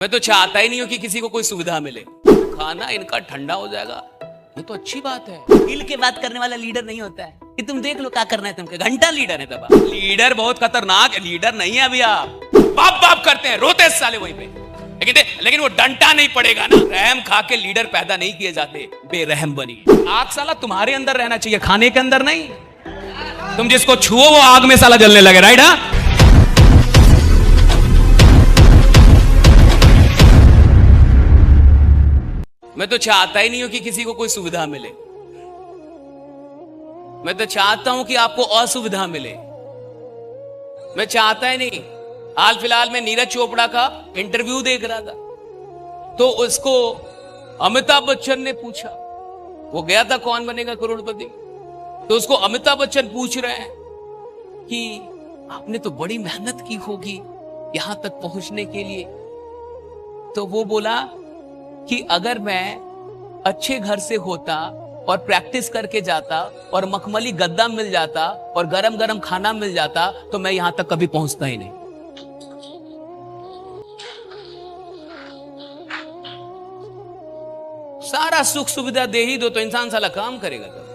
मैं तो चाहता ही नहीं हूं कि किसी को कोई सुविधा मिले। खाना इनका ठंडा हो जाएगा, ये तो अच्छी बात है। दिल के बात करने वाला लीडर नहीं होता है कि तुम देख लो क्या करना है तुमको, घंटा लीडर है तब। लीडर बहुत खतरनाक है, लीडर नहीं है अभी। आप बाप बाप करते हैं, रोते साले वहीं पे, लेकिन वो डंटा नहीं पड़ेगा ना। रहम खा के लीडर पैदा नहीं किए जाते, बेरहम बनी। आग साला तुम्हारे अंदर रहना चाहिए, खाने के अंदर नहीं। तुम जिसको छुओ वो आग में साला जलने लगे, राइट? हाँ, मैं तो चाहता ही नहीं हूं कि किसी को कोई सुविधा मिले। मैं तो चाहता हूं कि आपको असुविधा मिले। मैं चाहता ही नहीं। हाल फिलहाल में नीरज चोपड़ा का इंटरव्यू देख रहा था, तो उसको अमिताभ बच्चन ने पूछा, वो गया था कौन बनेगा करोड़पति, तो उसको अमिताभ बच्चन पूछ रहे हैं कि आपने तो बड़ी मेहनत की होगी यहां तक पहुंचने के लिए। तो वो बोला कि अगर मैं अच्छे घर से होता और प्रैक्टिस करके जाता और मखमली गद्दा मिल जाता और गरम गरम खाना मिल जाता तो मैं यहां तक कभी पहुंचता ही नहीं। सारा सुख सुविधा दे ही दो तो इंसान साला काम करेगा तब।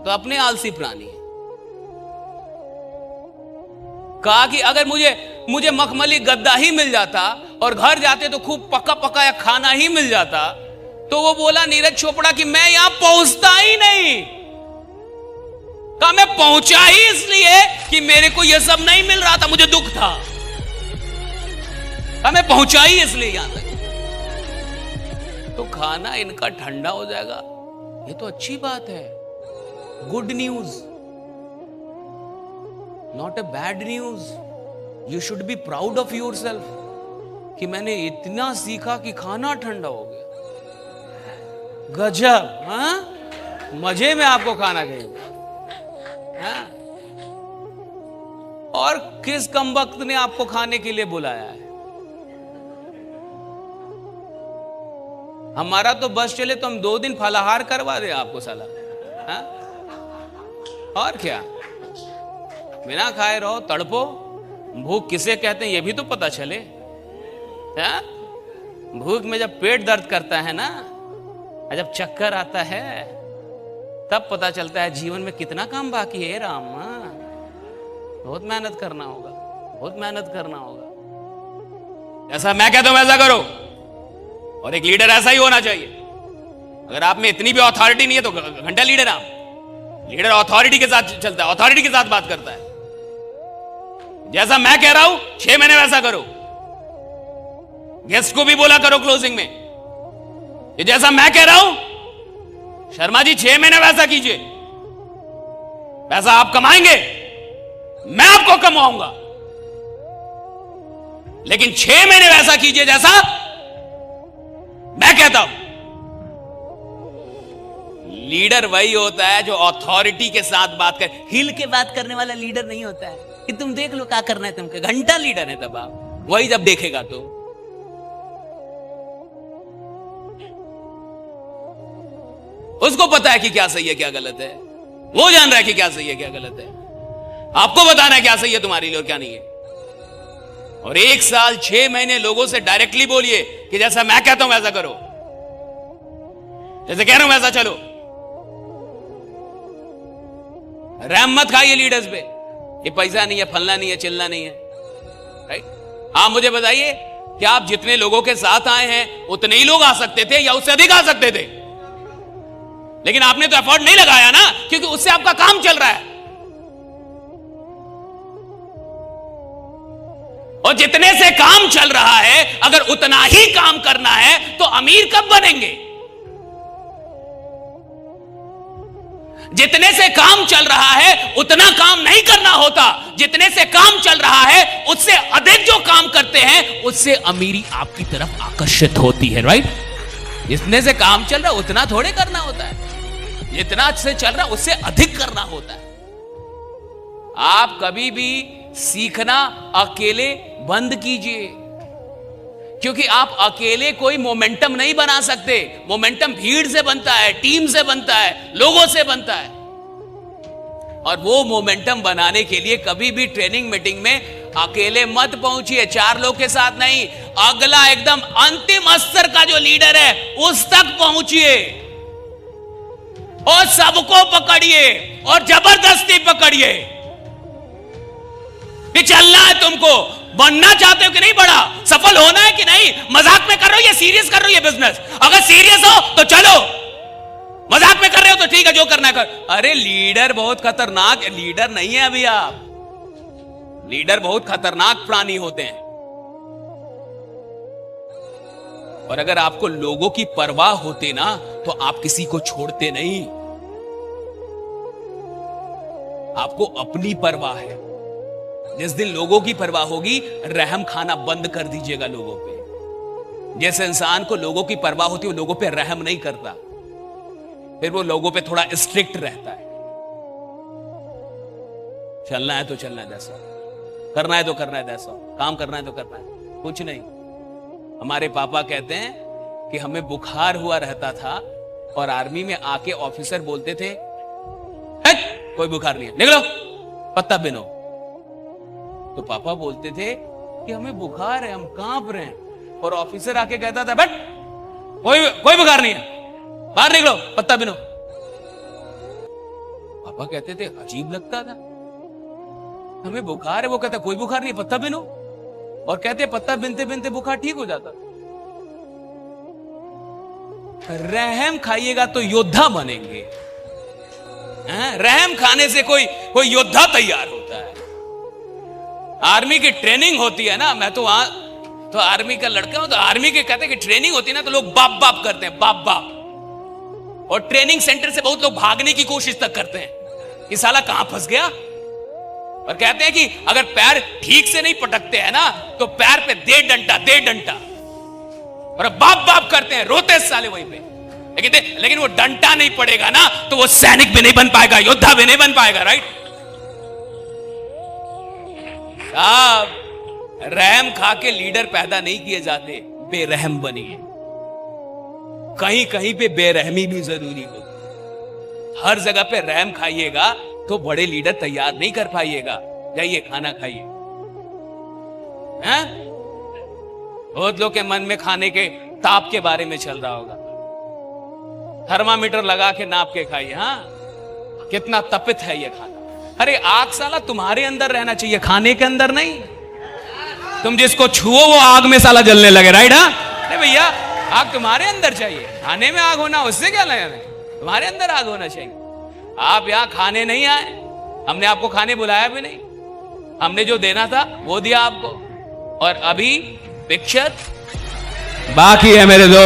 तो अपने आलसी प्राणी है। कहा कि अगर मुझे मखमली गद्दा ही मिल जाता और घर जाते तो खूब पका पकाया खाना ही मिल जाता, तो वो बोला नीरज चोपड़ा कि मैं यहां पहुंचता ही नहीं। कहा मैं पहुंचा ही इसलिए कि मेरे को यह सब नहीं मिल रहा था, मुझे दुख था। कहा मैं पहुंचा ही इसलिए यहां तक। तो खाना इनका ठंडा हो जाएगा, ये तो अच्छी बात है। Good news, not a bad news. You should be proud of your self कि मैंने इतना सीखा कि खाना ठंडा हो गया। गजब। हाँ, मजे में आपको खाना चाहिए। हाँ? और किस कमबख्त ने आपको खाने के लिए बुलाया है? हमारा तो बस चले तो हम 2 दिन फलाहार करवा दे आपको साला। हाँ? और क्या, बिना खाए रहो, तड़पो। भूख किसे कहते हैं ये भी तो पता चले। हाँ? भूख में जब पेट दर्द करता है ना, जब चक्कर आता है, तब पता चलता है जीवन में कितना काम बाकी है। राम, बहुत मेहनत करना होगा, बहुत मेहनत करना होगा। ऐसा मैं कहता हूं वैसा करो, और एक लीडर ऐसा ही होना चाहिए। अगर आप में इतनी भी अथॉरिटी नहीं है तो घंटा लीडर। आप लीडर अथॉरिटी के साथ चलता है, अथॉरिटी के साथ बात करता है। जैसा मैं कह रहा हूं 6 महीने वैसा करो। गेस्ट को भी बोला करो क्लोजिंग में, ये जैसा मैं कह रहा हूं शर्मा जी 6 महीने वैसा कीजिए। पैसा आप कमाएंगे, मैं आपको कमाऊंगा, लेकिन 6 महीने वैसा कीजिए जैसा मैं कहता हूं। लीडर वही होता है जो अथॉरिटी के साथ बात करे। हिल के बात करने वाला लीडर नहीं होता है कि तुम देख लो क्या करना है तुमको, घंटा लीडर है तब। आप वही जब देखेगा तो उसको पता है कि क्या सही है क्या गलत है। वो जान रहा है कि क्या सही है क्या गलत है। आपको बताना है क्या सही है तुम्हारे लिए और क्या नहीं है। और 1 साल 6 महीने लोगों से डायरेक्टली बोलिए कि जैसा मैं कहता हूं वैसा करो, जैसे कह रहा हूं वैसा चलो। रहम मत खाइए लीडर्स पे, ये पैसा नहीं है, फलना नहीं है, चिलना नहीं है, राइट? आप मुझे बताइए कि आप जितने लोगों के साथ आए हैं उतने ही लोग आ सकते थे या उससे अधिक आ सकते थे, लेकिन आपने तो एफर्ट नहीं लगाया ना, क्योंकि उससे आपका काम चल रहा है। और जितने से काम चल रहा है, अगर उतना ही काम करना है तो अमीर कब बनेंगे? जितने से काम चल रहा है उतना काम नहीं करना होता। जितने से काम चल रहा है उससे अधिक जो काम करते हैं उससे अमीरी आपकी तरफ आकर्षित होती है, राइट? जितने से काम चल रहा है उतना थोड़े करना होता है, जितना से चल रहा है उससे अधिक करना होता है। आप कभी भी सीखना अकेले बंद कीजिए, क्योंकि आप अकेले कोई मोमेंटम नहीं बना सकते। मोमेंटम भीड़ से बनता है, टीम से बनता है, लोगों से बनता है। और वो मोमेंटम बनाने के लिए कभी भी ट्रेनिंग मीटिंग में अकेले मत पहुंचिए, 4 लोग के साथ नहीं, अगला एकदम अंतिम स्तर का जो लीडर है उस तक पहुंचिए और सबको पकड़िए और जबरदस्ती पकड़िए कि चलना है तुमको, बनना चाहते हो कि नहीं, बड़ा सफल होना है कि नहीं, मजाक में कर रहे हो या सीरियस कर रहे हो ये बिजनेस, अगर सीरियस हो तो चलो, मजाक में कर रहे हो तो ठीक है, जो करना है कर। अरे लीडर बहुत खतरनाक है, लीडर नहीं है अभी आप, लीडर बहुत खतरनाक प्राणी होते हैं। और अगर आपको लोगों की परवाह होती ना तो आप किसी को छोड़ते नहीं, आपको अपनी परवाह है। जिस दिन लोगों की परवाह होगी, रहम खाना बंद कर दीजिएगा लोगों पे। जिस इंसान को लोगों की परवाह होती है वो लोगों पे रहम नहीं करता, फिर वो लोगों पे थोड़ा स्ट्रिक्ट रहता है। चलना है तो चलना है जैसा, करना है तो करना है जैसा, काम करना है तो करना है, कुछ नहीं। हमारे पापा कहते हैं कि हमें बुखार हुआ रहता था और आर्मी में आके ऑफिसर बोलते थे कोई बुखार नहीं है, निकलो पत्ता बिनो। तो पापा बोलते थे कि हमें बुखार है, हम कांप रहे हैं, और ऑफिसर आके कहता था बट कोई बुखार नहीं है, बाहर निकलो पत्ता बिनो। पापा कहते थे अजीब लगता था, हमें बुखार है, वो कहता कोई बुखार नहीं है, पत्ता बिनो, और कहते पत्ता बिनते बिनते बुखार ठीक हो जाता। रहम खाइएगा तो योद्धा बनेंगे। रहम खाने से कोई योद्धा तैयार होता है। आर्मी की ट्रेनिंग होती है ना, मैं तो वहां तो आर्मी का लड़का हूं, तो आर्मी के कहते हैं कि ट्रेनिंग होती है ना तो लोग बाप बाप करते हैं, बाप बाप, और ट्रेनिंग सेंटर से बहुत लोग भागने की कोशिश तक करते हैं कि साला कहां फंस गया। और कहते हैं कि अगर पैर ठीक से नहीं पटकते हैं ना तो पैर पे दे डंटा, और बाप बाप करते हैं, रोते साले वहीं पे। लेकिन वो डंटा नहीं पड़ेगा ना तो वो सैनिक भी नहीं बन पाएगा, योद्धा भी नहीं बन पाएगा, राइट। साहब रहम खा के लीडर पैदा नहीं किए जाते, बेरहम बनिए। कहीं कहीं पे बेरहमी भी जरूरी होती, हर जगह पे रहम खाइएगा तो बड़े लीडर तैयार नहीं कर पाइएगा। जाइए खाना खाइए। बहुत लोग के मन में खाने के ताप के बारे में चल रहा होगा, थर्मामीटर लगा के नाप के खाइए, हाँ कितना तपित है ये खाना। अरे आग साला तुम्हारे अंदर रहना चाहिए, खाने के अंदर नहीं। तुम जिसको छुओ वो आग में साला जलने लगे, राइट। हाँ अरे भैया आग तुम्हारे अंदर चाहिए, खाने में आग होना उससे क्या लगा, तुम्हारे अंदर आग होना चाहिए। आप यहाँ खाने नहीं आए, हमने आपको खाने बुलाया भी नहीं, हमने जो देना था वो दिया आपको, और अभी पिक्चर बाकी है मेरे दोस्त।